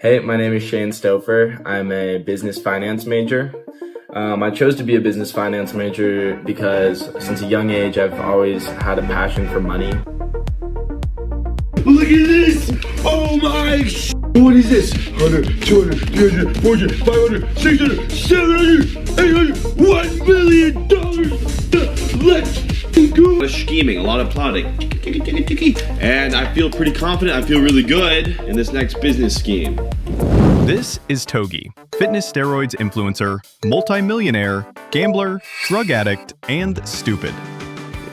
Hey, my name is Shane Stoffer. I'm a business finance major. I chose to be a business finance major because since a young age, I've always had a passion for money. Look at this! Oh my sh! What is this? 100, 200, 300, 400, 500, 600, 700, 800, $1 million! Let's go! A lot of scheming, a lot of plotting. And I feel pretty confident, I feel really good in this next business scheme. This is Togi, fitness steroids influencer, multi-millionaire, gambler, drug addict, and stupid.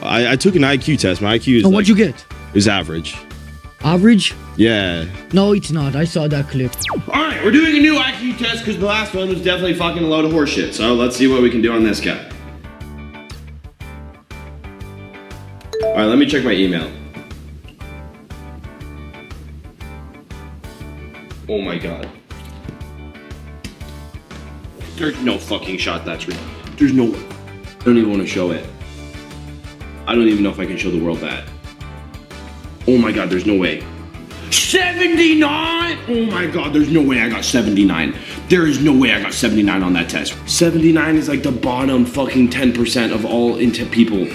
I took an IQ test. My IQ is what'd you get? Is average. Average? Yeah. No, it's not. I saw that clip. Alright, we're doing a new IQ test because the last one was definitely fucking a load of horseshit. So let's see what we can do on this guy. Alright, let me check my email. Oh my god. There's no fucking shot that's real. There's no way. I don't even want to show it. I don't even know if I can show the world that. Oh my god, there's no way. 79! Oh my god, there's no way I got 79. There is no way I got 79 on that test. 79 is like the bottom fucking 10% of all into people.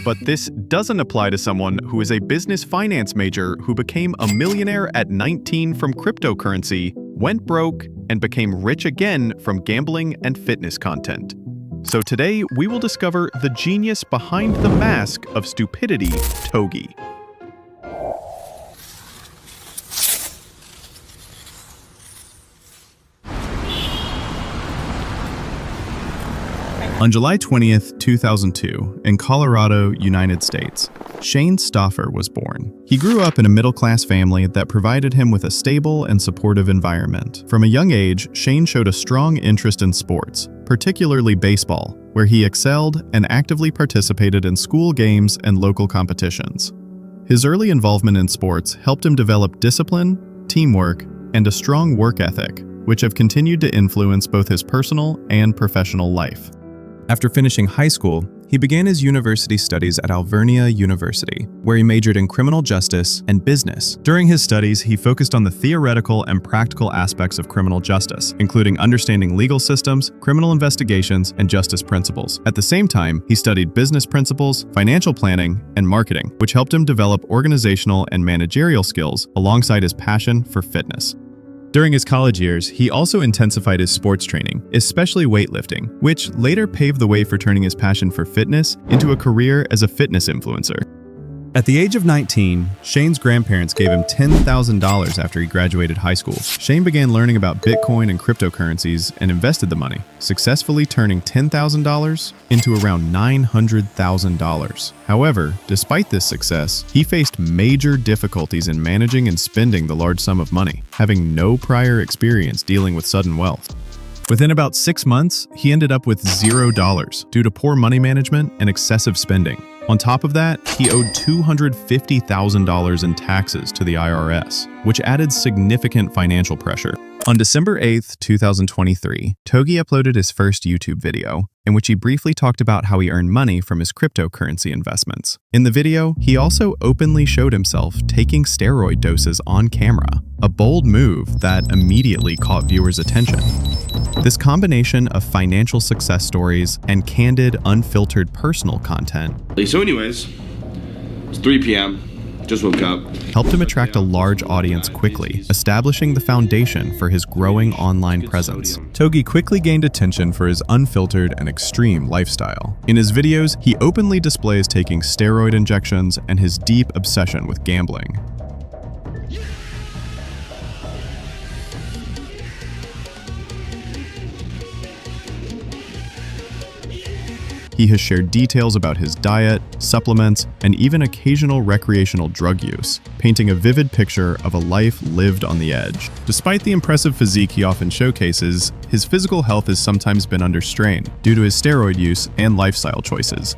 But this doesn't apply to someone who is a business finance major who became a millionaire at 19 from cryptocurrency, went broke, and became rich again from gambling and fitness content. So today, we will discover the genius behind the mask of stupidity, Togi. On July 20th, 2002, in Colorado, United States, Shane Stoffer was born. He grew up in a middle-class family that provided him with a stable and supportive environment. From a young age, Shane showed a strong interest in sports, particularly baseball, where he excelled and actively participated in school games and local competitions. His early involvement in sports helped him develop discipline, teamwork, and a strong work ethic, which have continued to influence both his personal and professional life. After finishing high school, he began his university studies at Alvernia University, where he majored in criminal justice and business. During his studies, he focused on the theoretical and practical aspects of criminal justice, including understanding legal systems, criminal investigations, and justice principles. At the same time, he studied business principles, financial planning, and marketing, which helped him develop organizational and managerial skills alongside his passion for fitness. During his college years, he also intensified his sports training, especially weightlifting, which later paved the way for turning his passion for fitness into a career as a fitness influencer. At the age of 19, Shane's grandparents gave him $10,000 after he graduated high school. Shane began learning about Bitcoin and cryptocurrencies and invested the money, successfully turning $10,000 into around $900,000. However, despite this success, he faced major difficulties in managing and spending the large sum of money, having no prior experience dealing with sudden wealth. Within about 6 months, he ended up with $0 due to poor money management and excessive spending. On top of that, he owed $250,000 in taxes to the IRS, which added significant financial pressure. On December 8th, 2023, Togi uploaded his first YouTube video, in which he briefly talked about how he earned money from his cryptocurrency investments. In the video, he also openly showed himself taking steroid doses on camera, a bold move that immediately caught viewers' attention. This combination of financial success stories and candid, unfiltered personal content So anyways, it's 3 p.m. Just woke up. helped him attract a large audience quickly, establishing the foundation for his growing online presence. Togi quickly gained attention for his unfiltered and extreme lifestyle. In his videos, he openly displays taking steroid injections and his deep obsession with gambling. He has shared details about his diet, supplements, and even occasional recreational drug use, painting a vivid picture of a life lived on the edge. Despite the impressive physique he often showcases, his physical health has sometimes been under strain due to his steroid use and lifestyle choices.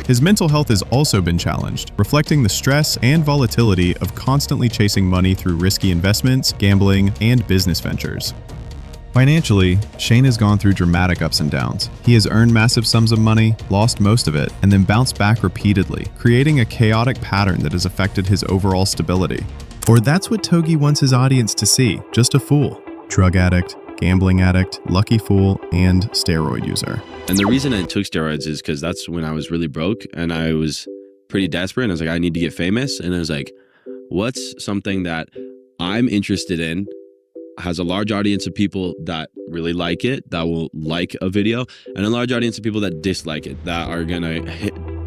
His mental health has also been challenged, reflecting the stress and volatility of constantly chasing money through risky investments, gambling, and business ventures. Financially, Shane has gone through dramatic ups and downs. He has earned massive sums of money, lost most of it, and then bounced back repeatedly, creating a chaotic pattern that has affected his overall stability. Or that's what Togi wants his audience to see, just a fool. Drug addict, gambling addict, lucky fool, and steroid user. And the reason I took steroids is because that's when I was really broke and I was pretty desperate. And I was like, I need to get famous. And I was like, what's something that I'm interested in, has a large audience of people that really like it, that will like a video, and a large audience of people that dislike it, that are gonna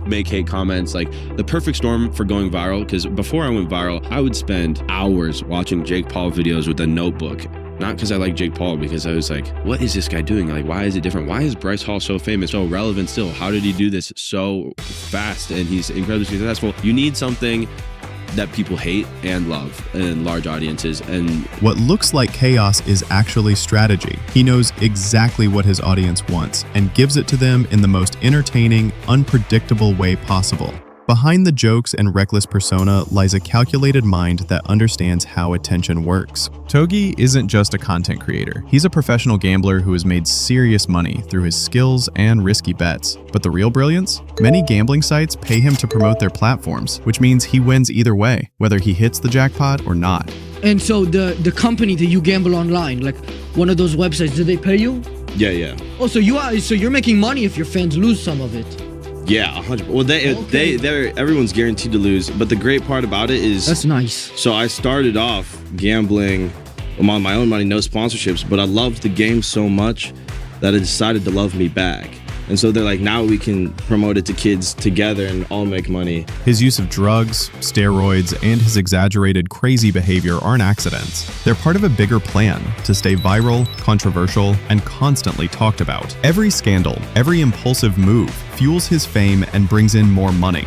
make hate comments. Like the perfect storm for going viral, because before I went viral, I would spend hours watching Jake Paul videos with a notebook. Not because I like Jake Paul, because I was like, what is this guy doing? Like, why is it different? Why is Bryce Hall so famous, so relevant still? How did he do this so fast? And he's incredibly successful. You need something that people hate and love in large audiences. And what looks like chaos is actually strategy. He knows exactly what his audience wants and gives it to them in the most entertaining, unpredictable way possible. Behind the jokes and reckless persona lies a calculated mind that understands how attention works. Togi isn't just a content creator. He's a professional gambler who has made serious money through his skills and risky bets. But the real brilliance? Many gambling sites pay him to promote their platforms, which means he wins either way, whether he hits the jackpot or not. And so the company that you gamble online, like one of those websites, do they pay you? yeah. Oh, so you're making money if your fans lose some of it. Yeah, 100%. Well, everyone's guaranteed to lose. But the great part about it is, that's nice. So I started off gambling on my own money, no sponsorships, but I loved the game so much that I decided to love me back. And so they're like, now we can promote it to kids together and all make money. His use of drugs, steroids, and his exaggerated crazy behavior aren't accidents. They're part of a bigger plan to stay viral, controversial, and constantly talked about. Every scandal, every impulsive move fuels his fame and brings in more money.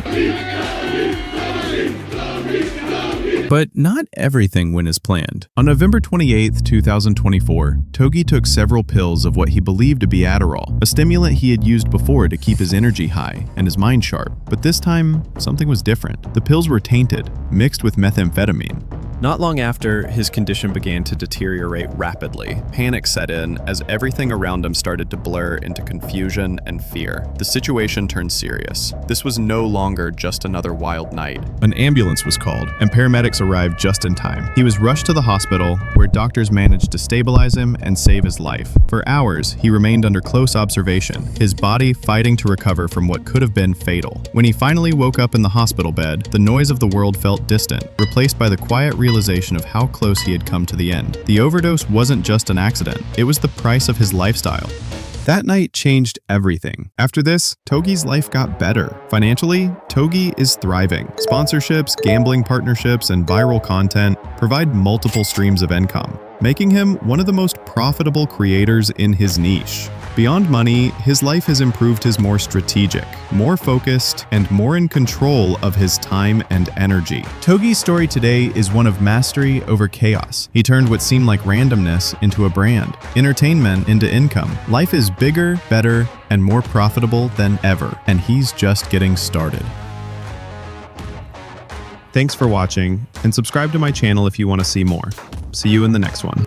But not everything went as planned. On November 28, 2024, Togi took several pills of what he believed to be Adderall, a stimulant he had used before to keep his energy high and his mind sharp. But this time, something was different. The pills were tainted, mixed with methamphetamine. Not long after, his condition began to deteriorate rapidly. Panic set in as everything around him started to blur into confusion and fear. The situation turned serious. This was no longer just another wild night. An ambulance was called, and paramedics arrived just in time. He was rushed to the hospital, where doctors managed to stabilize him and save his life. For hours, he remained under close observation, his body fighting to recover from what could have been fatal. When he finally woke up in the hospital bed, the noise of the world felt distant, replaced by the quiet realization of how close he had come to the end. The overdose wasn't just an accident, it was the price of his lifestyle. That night changed everything. After this, Togi's life got better. Financially, Togi is thriving. Sponsorships, gambling partnerships, and viral content provide multiple streams of income, making him one of the most profitable creators in his niche. Beyond money, his life has improved his more strategic, more focused, and more in control of his time and energy. Togi's story today is one of mastery over chaos. He turned what seemed like randomness into a brand, entertainment into income. Life is bigger, better, and more profitable than ever, and he's just getting started. Thanks for watching, and subscribe to my channel if you want to see more. See you in the next one.